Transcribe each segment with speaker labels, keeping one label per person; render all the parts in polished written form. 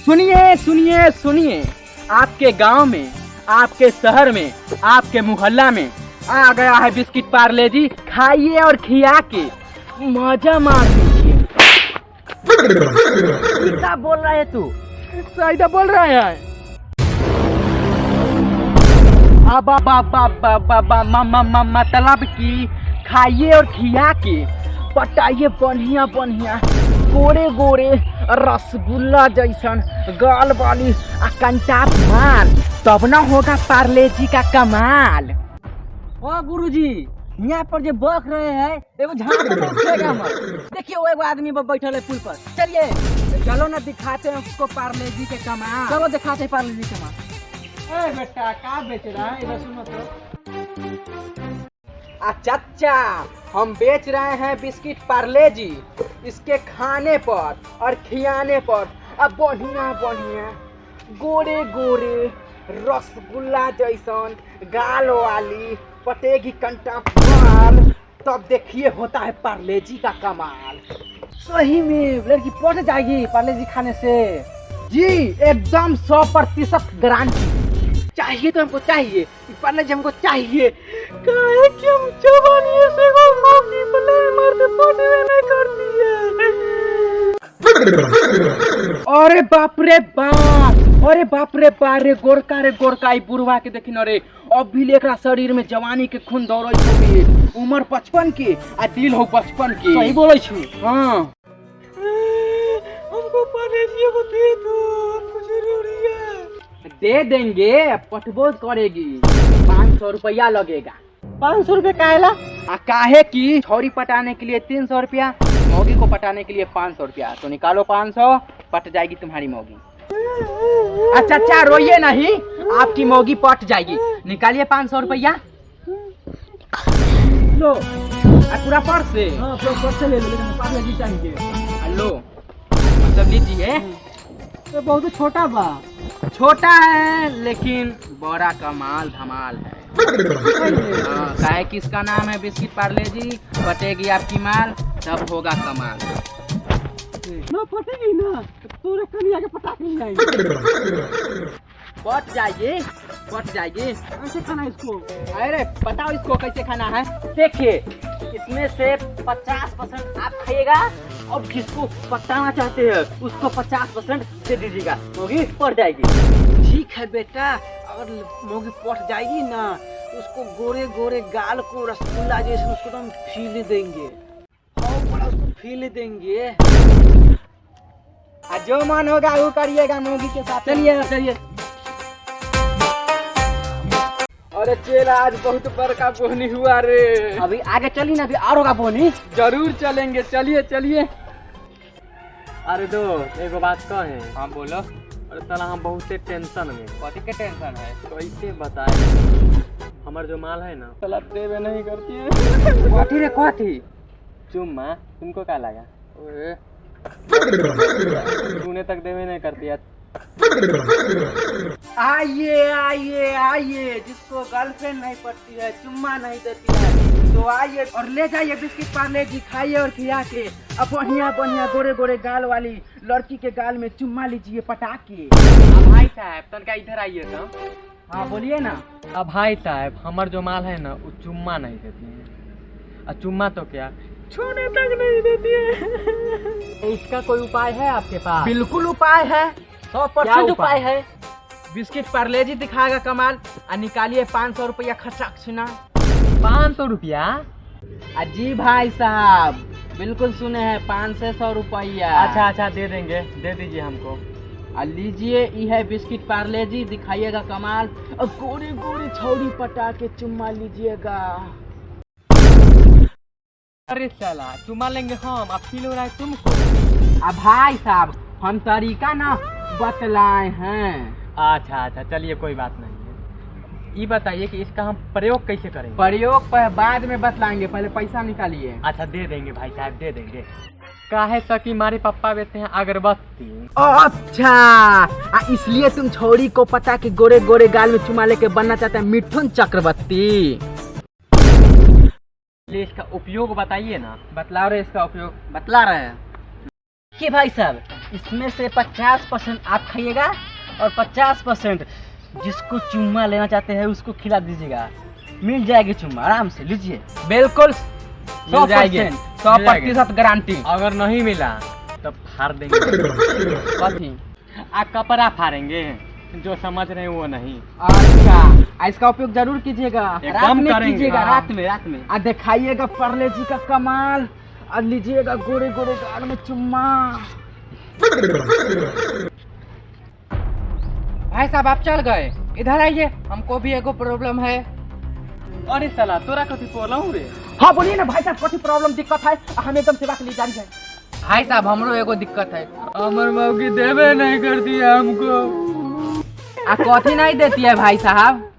Speaker 1: सुनिए सुनिए सुनिए, आपके गांव में, आपके शहर में, आपके मोहल्ला में आ गया है बिस्किट पार्ले जी। खाइए और खिया के मजा मार लीजिए। क्या बोल रहा है तू? सही बोल रहा है। मतलब कि खाइए और खिया के पटाइए बढ़िया बढ़िया गोरे गोरे रसगुल्ला जैसन गाल वाली कंटाप माल, तब ना होगा पार्ले जी का कमाल। ओ गुरुजी, यहाँ पर जो बख रहे हैं एगो झांका मत। देखिए वो एगो आदमी बैठल है पुल पर। चलिए चलो ना दिखाते हैं उसको पार्ले जी के कमाल। चलो दिखाते हैं पार्ले जी के कमाल। ए बेटा क्या बेच रहा है, इधर सुनो तो। चाचा, हम बेच रहे हैं बिस्किट पार्ले जी। इसके खाने पर और खियाने पर अब बढ़िया बढ़िया गोरे गोरे रसगुल्ला जैसन गाल वाली पटेगी कंटा पाल, तब देखिए होता है पार्ले जी का कमाल। सही में लड़की पट जाएगी पार्ले जी खाने से जी, एकदम 100% गारंटी। चाहिए तो हमको चाहिए, पार्ले जी हमको चाहिए। काहे कि हम जवानी से को मम्मी बने मरते पोटे नहीं करती है। अरे बाप रे बाप, अरे बाप रे बाप रे गोरका ई बुढ़वा के देखिन। अरे अब भी लेकरा शरीर में जवानी के खून दौड़त होगी। उम्र 55 की आ दिल हो 55 की। सही बोलै छी। हां हमको पार्ले जी को दे दो, हमको जरूरी है। दे देंगे, पटबोज करेगी। 500 रुपया लगेगा। 500 रुपये काहेला? काहे की छोरी पटाने के लिए 300 रुपया, मौगी को पटाने के लिए 500 रुपया। तो निकालो 500, पट जाएगी तुम्हारी मौगी। अच्छा अच्छा रोइए नहीं, आपकी मौगी पट जाएगी। निकालिए 500 रुपया। लो पूरा पर्स से। हाँ पर्स से ले लो, पार्ले जी चाहिए। हेलो मतलब लीजिए। तो बहुत छोटा बा। छोटा है लेकिन बड़ा कमाल धमाल है। काहे कि इसका नाम है बिस्किट पार्ले जी। पटेगी आपकी माल तब होगा कमाल। ना पटेगी ना तो रखनी आगे पटा के जाएंगे। पट जाइए पट जाइए। कैसे खाना इसको? अरे बताओ इसको कैसे खाना है। देखिए इसमें से 50% आप खाइएगा और जिसको पटाना चाहते हैं उसको 50% दे दीजिएगा। मौगी पट जाएगी। ठीक है बेटा, अगर मौगी पट जाएगी ना तो उसको गोरे गोरे गाल को रसगुल्ला जैसे उसको हम फील देंगे और बड़ा उसको फील देंगे। जो मन होगा वो करिएगा मौगी के साथ। चलिए चलिए। अरे चेला आज बहुत बड़का बोनी हुआ रे। अभी आगे चली ना, अभी और होगा बोनी। जरूर चलेंगे, चलिए चलिए।
Speaker 2: अरे दो एगो बात कहे।
Speaker 1: हाँ बोलो।
Speaker 2: अरे साला हम बहुत टेंशन में।
Speaker 1: कथी के टेंशन है?
Speaker 2: कैसे बताए, हमार जो माल है ना
Speaker 1: साला देवे नहीं करती है। कथी रे कथी?
Speaker 2: चुम्मा तुमको क्या लगा?
Speaker 1: ओए
Speaker 2: तूने तक देवे नहीं करती है।
Speaker 1: आइए आइए आइए, जिसको गर्लफ्रेंड नहीं पड़ती है, चुम्मा नहीं देती है, तो आइए और ले जाइए बिस्किट पार्ले जी। खाइए और खिया के अब बढ़िया बढ़िया गोरे गोरे गाल वाली लड़की के गाल में चुम्मा लीजिए पटा के।
Speaker 2: भाई साहब तनका इधर आइए तो।
Speaker 1: हाँ बोलिए ना।
Speaker 2: अब भाई साहब हमार जो माल है ना वो चुम्मा नहीं देती है। और चुम्मा तो क्या छूने तक नहीं देती है। इसका कोई उपाय है आपके पास?
Speaker 1: बिल्कुल उपाय है, 100% उपाय है। बिस्किट पार्ले जी दिखाएगा कमाल। निकालिए 500 रुपया खर्चा।
Speaker 2: 500 रुपया?
Speaker 1: जी भाई साहब बिल्कुल सुने हैं, 500 रुपया।
Speaker 2: अच्छा अच्छा दे देंगे, दे दीजिए हमको।
Speaker 1: लीजिए ये है बिस्किट पार्ले जी, दिखाइएगा कमाल। अब गोरी गोरी छौड़ी पटा के चुम्मा लीजिएगा।
Speaker 2: अरे साला चुम्मा लेंगे हम, अब फील हो रहा है तुमको?
Speaker 1: अब भाई साहब हम तरीका ना बतलाए हैं।
Speaker 2: अच्छा अच्छा चलिए कोई बात नहीं है। ये बताइए कि इसका हम प्रयोग कैसे करेंगे?
Speaker 1: प्रयोग पर बाद में बतलाएंगे, पहले पैसा निकालिए।
Speaker 2: अच्छा दे देंगे भाई साहब, दे देंगे। काहे सकी हमारे पापा बेचते हैं अगरबत्ती।
Speaker 1: अच्छा इसलिए तुम छोरी को पता कि गोरे गोरे गाल में चुमा लेके बनना चाहते हैं मिथुन चक्रवर्ती।
Speaker 2: इसका उपयोग बताइए ना।
Speaker 1: बतला रहे इसका उपयोग बतला रहे हैं कि भाई साहब इसमें से 50% आप खाइएगा और 50% जिसको चुम्मा लेना चाहते हैं उसको खिला दीजिएगा। मिल जाएगी चुम्मा आराम से, लीजिए। बिल्कुल 100% गारंटी।
Speaker 2: अगर नहीं मिला तो फाड़ देंगे।
Speaker 1: कथी?
Speaker 2: आप कपड़ा फाड़ेंगे, जो समझ रहे हैं वो नहीं।
Speaker 1: अच्छा, इसका उपयोग जरूर कीजिएगा। रात
Speaker 2: एकदम
Speaker 1: में
Speaker 2: करेंगे,
Speaker 1: कीजिएगा,
Speaker 2: हाँ।
Speaker 1: रात में। और दिखाइएगा पार्ले जी का कमाल और लीजिएगा गोरे गोरे गाल में चुम्मा।
Speaker 3: भाई साहब आप चल गए, इधर आइए, हमको भी एगो प्रॉब्लम है।
Speaker 2: अरे साला तोरा कथी बोलूं रे?
Speaker 1: हाँ बोलिए ना भाई साहब, कथी प्रॉब्लम दिक्कत है? हम एकदम सेवा के लिए जारी है।
Speaker 3: भाई साहब हमरो एगो दिक्कत है।
Speaker 2: हमर मौगी देवे नहीं करती है हमको।
Speaker 3: आ कथी नहीं देती है भाई साहब?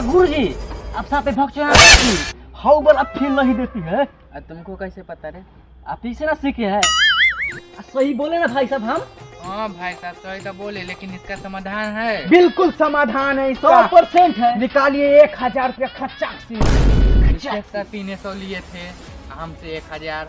Speaker 1: गुरुजी आप साथ भक्चना हाउ वाला फील नहीं देती है।
Speaker 3: तुमको कैसे पता रे?
Speaker 1: आप इसे ना सीखे हैं। सही बोले ना भाई साहब हम?
Speaker 3: हाँ भाई साहब सही तो बोले, लेकिन इसका समाधान है।
Speaker 1: बिल्कुल समाधान है, 100% है। निकालिए 1000 रुपया खर्चा से।
Speaker 3: 300 लिए थे, हमसे 1000।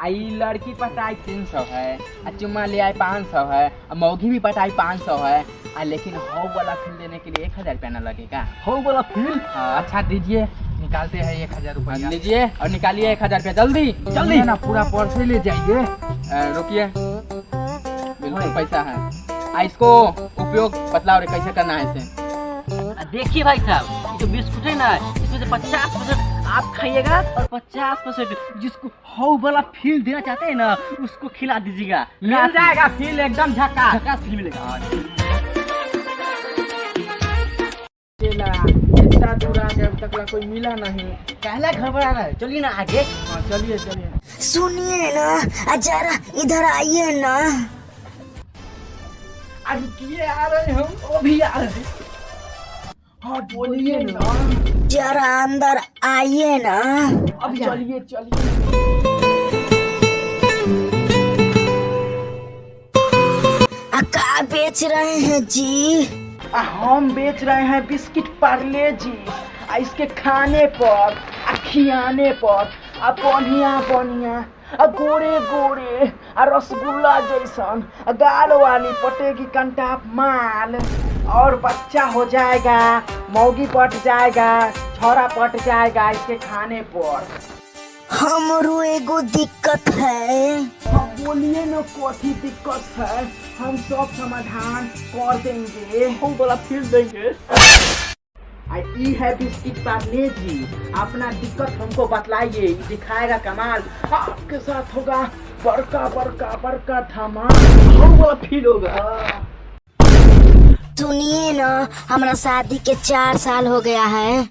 Speaker 3: आई लड़की पटाई 300 है, चुम्मा ले आए 500 है, मौगी भी पटाई 500 है, लेकिन हाउ वाला फील देने के लिए 1000 रुपया न लगेगा।
Speaker 1: हाउ वाला फील?
Speaker 3: अच्छा दीजिए, निकालते हैं 1000 रुपया। लीजिए और निकालिए 1000 रुपया, जल्दी
Speaker 1: जल्दी
Speaker 3: ना, पूरा पर्स ले जाइए। रुकिए, बिल्कुल पैसा है। इसको उपयोग बतलाओ रे, कैसे करना है इसे?
Speaker 1: देखिए भाई साहब, ये जो बिस्कुट है ना, इसमें से 50% आप खाइएगा और 50% जिसको हाउ वाला फील देना चाहते हैं ना उसको खिला दीजिएगा। मिल जाएगा फील, एकदम झकास फील मिलेगा।
Speaker 3: इतना दूर आ गए, अब तक कोई मिला नहीं।
Speaker 1: पहला घबरा रहा है, चलिए ना आगे।
Speaker 3: हाँ चलिए।
Speaker 4: सुनिए ना, जरा इधर आइए ना।
Speaker 1: रुकिए, आ रहे हम, वो भी आ रहे हैं। हाँ बोलिए ना।
Speaker 4: जरा अंदर आइए ना।
Speaker 1: अब चलिए।
Speaker 4: का बेच रहे हैं जी?
Speaker 1: हम बेच रहे हैं बिस्किट पार्ले जी। इसके खाने पर, खियाने पर, बढ़िया गोरे गोरे रसगुल्ला जैसन गाल वाली पटेगी कंटाप माल, और बच्चा हो जाएगा, मौगी पट जाएगा, छोरा पट जाएगा इसके खाने पर।
Speaker 4: हमरो एगो दिक्कत है।
Speaker 1: हाँ बोलिए ना, कथी दिक्कत है? हम सब समाधान कर देंगे, हम वाला फील देंगे। ई है बिस्किट पार्ले जी, अपना दिक्कत हमको बतलाइए, दिखाएगा कमाल। आपके साथ होगा बड़का धमाल, हम वाला फील होगा।
Speaker 4: सुनिए ना, हमारा शादी के 4 साल हो गया है।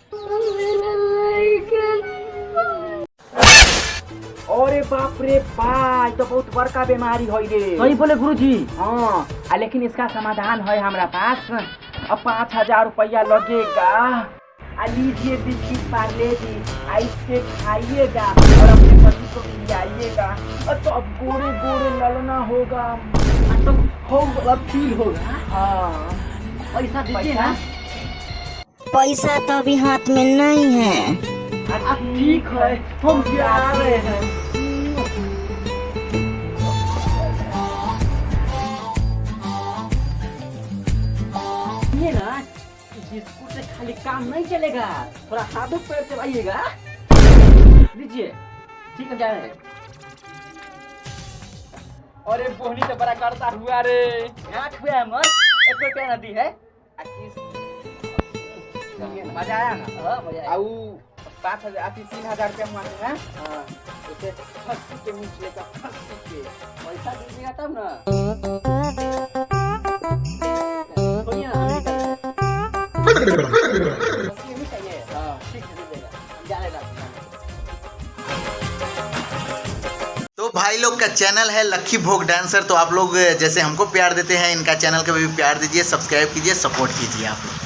Speaker 1: अरे बाप रे बाप, तो बहुत बड़का बीमारी है रे। सही बोले गुरुजी। हाँ, लेकिन इसका समाधान है हमारा पास। अब 5000 रुपया लगेगा। लीजिए बिस्किट पार्ले जी, इससे खाइएगा और अपने पति को खिलाइएगा, तो अब गोरे गोरे ललना होगा, तो होगा फील होगा। हाँ पैसा दीजिए ना।
Speaker 4: पैसा तो अभी हाथ में नहीं है।
Speaker 1: ठीक है, हम जा रहे हैं। ये ना, बिस्कुट से खाली काम नहीं चलेगा, थोड़ा हाथों पैर चलाइएगा। लीजिए, ठीक है, जा रहे हैं।
Speaker 3: अरे बोहनी से बड़ा करता हुआ रे।
Speaker 1: 8 रुपया है मत, 1 रुपया नदी है।
Speaker 3: मजा आया ना?
Speaker 1: हाँ मजा आया।
Speaker 3: 5000 3000 रुपया मांगूंगा।
Speaker 1: हाँ,
Speaker 3: उसे फंसी के नीचे का फंसी के
Speaker 1: पैसा दीजिएगा तब ना। बोलिए ना,
Speaker 3: फंसी नहीं चाहिए।
Speaker 1: हाँ ठीक है, दीजिएगा, हम जा रहे हैं।
Speaker 5: तो भाई लोग का चैनल है लक्की भोग डांसर, तो आप लोग जैसे हमको प्यार देते हैं इनका चैनल का भी प्यार दीजिए, सब्सक्राइब कीजिए, सपोर्ट कीजिए आप लोग।